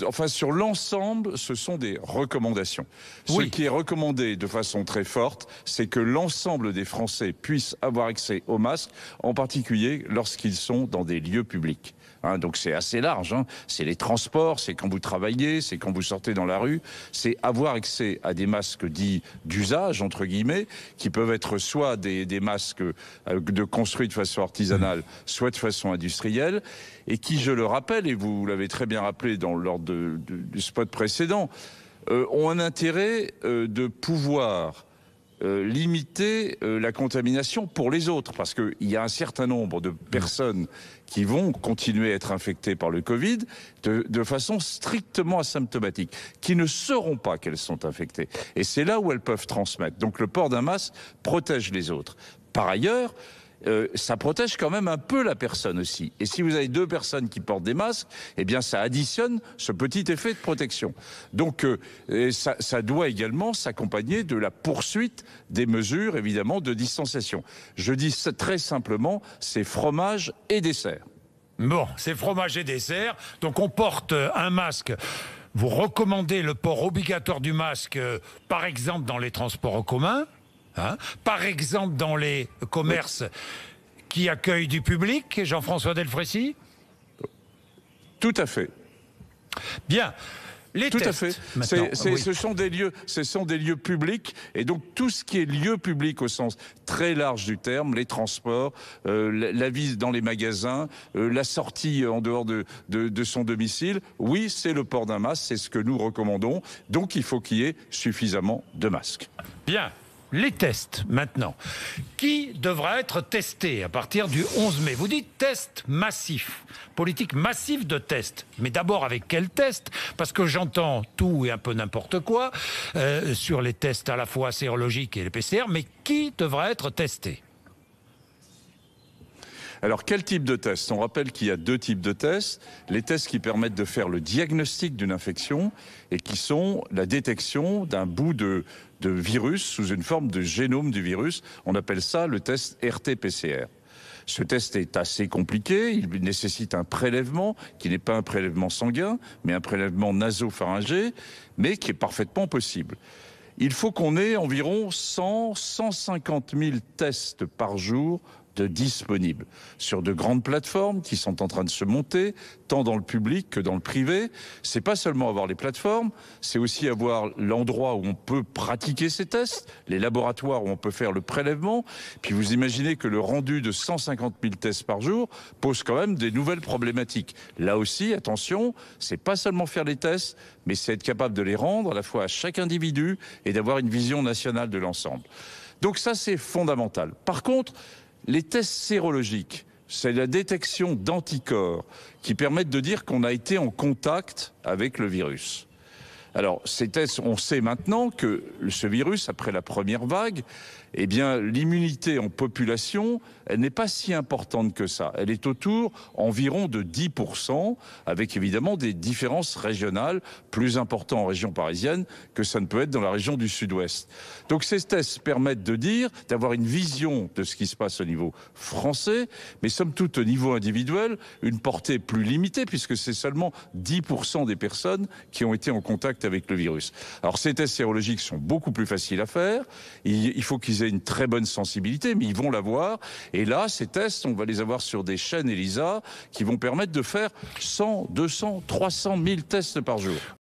Enfin, sur l'ensemble, ce sont des recommandations. Oui. Ce qui est recommandé de façon très forte, c'est que l'ensemble des Français puissent avoir accès aux masques, en particulier lorsqu'ils sont dans des lieux publics. Donc c'est assez large, c'est les transports, c'est quand vous travaillez, c'est quand vous sortez dans la rue, c'est avoir accès à des masques dits d'usage, entre guillemets, qui peuvent être soit des masques construits de façon artisanale, soit de façon industrielle, et qui, je le rappelle, et vous l'avez très bien rappelé lors du spot précédent, ont un intérêt de pouvoir limiter la contamination pour les autres, parce qu'il y a un certain nombre de personnes qui vont continuer à être infectées par le Covid de façon strictement asymptomatique, qui ne sauront pas qu'elles sont infectées. Et c'est là où elles peuvent transmettre. Donc le port d'un masque protège les autres. Par ailleurs, ça protège quand même un peu la personne aussi. Et si vous avez deux personnes qui portent des masques, eh bien ça additionne ce petit effet de protection. Donc ça doit également s'accompagner de la poursuite des mesures, évidemment, de distanciation. Je dis très simplement, c'est fromage et dessert. Bon, c'est fromage et dessert. Donc on porte un masque. Vous recommandez le port obligatoire du masque, par exemple, dans les transports en commun, par exemple dans les commerces qui accueillent du public, Jean-François Delfraissy? Tout à fait. Bien. Les Tout tests, à fait. oui. Ce sont des lieux publics, et donc tout ce qui est lieu public au sens très large du terme, les transports, la visite dans les magasins, la sortie en dehors de son domicile, oui, c'est le port d'un masque, c'est ce que nous recommandons. Donc il faut qu'il y ait suffisamment de masques. Bien. Les tests, maintenant. Qui devra être testé à partir du 11 mai? Vous dites test massif, politique massive de tests. Mais d'abord, avec quel test? Parce que j'entends tout et un peu n'importe quoi sur les tests à la fois sérologiques et les PCR. Mais qui devra être testé? Alors, quel type de test? On rappelle qu'il y a deux types de tests. Les tests qui permettent de faire le diagnostic d'une infection et qui sont la détection d'un bout de virus sous une forme de génome du virus. On appelle ça le test RT-PCR. Ce test est assez compliqué, il nécessite un prélèvement qui n'est pas un prélèvement sanguin, mais un prélèvement nasopharyngé, mais qui est parfaitement possible. Il faut qu'on ait environ 150 000 tests par jour de disponibles sur de grandes plateformes qui sont en train de se monter, tant dans le public que dans le privé. C'est pas seulement avoir les plateformes, c'est aussi avoir l'endroit où on peut pratiquer ces tests, les laboratoires où on peut faire le prélèvement. Puis vous imaginez que le rendu de 150 000 tests par jour pose quand même des nouvelles problématiques. Là aussi, attention, c'est pas seulement faire les tests, mais c'est être capable de les rendre à la fois à chaque individu et d'avoir une vision nationale de l'ensemble. Donc ça, c'est fondamental. Par contre, les tests sérologiques, c'est la détection d'anticorps qui permettent de dire qu'on a été en contact avec le virus. Alors, ces tests, on sait maintenant que ce virus, après la première vague, eh bien, l'immunité en population, elle n'est pas si importante que ça. Elle est autour environ de 10%, avec évidemment des différences régionales plus importantes en région parisienne que ça ne peut être dans la région du sud-ouest. Donc ces tests permettent de dire, d'avoir une vision de ce qui se passe au niveau français, mais somme toute au niveau individuel, une portée plus limitée, puisque c'est seulement 10% des personnes qui ont été en contact avec le virus. Alors ces tests sérologiques sont beaucoup plus faciles à faire, il faut qu'ils aient une très bonne sensibilité, mais ils vont l'avoir. Et là, ces tests, on va les avoir sur des chaînes ELISA qui vont permettre de faire 100, 200, 300 000 tests par jour.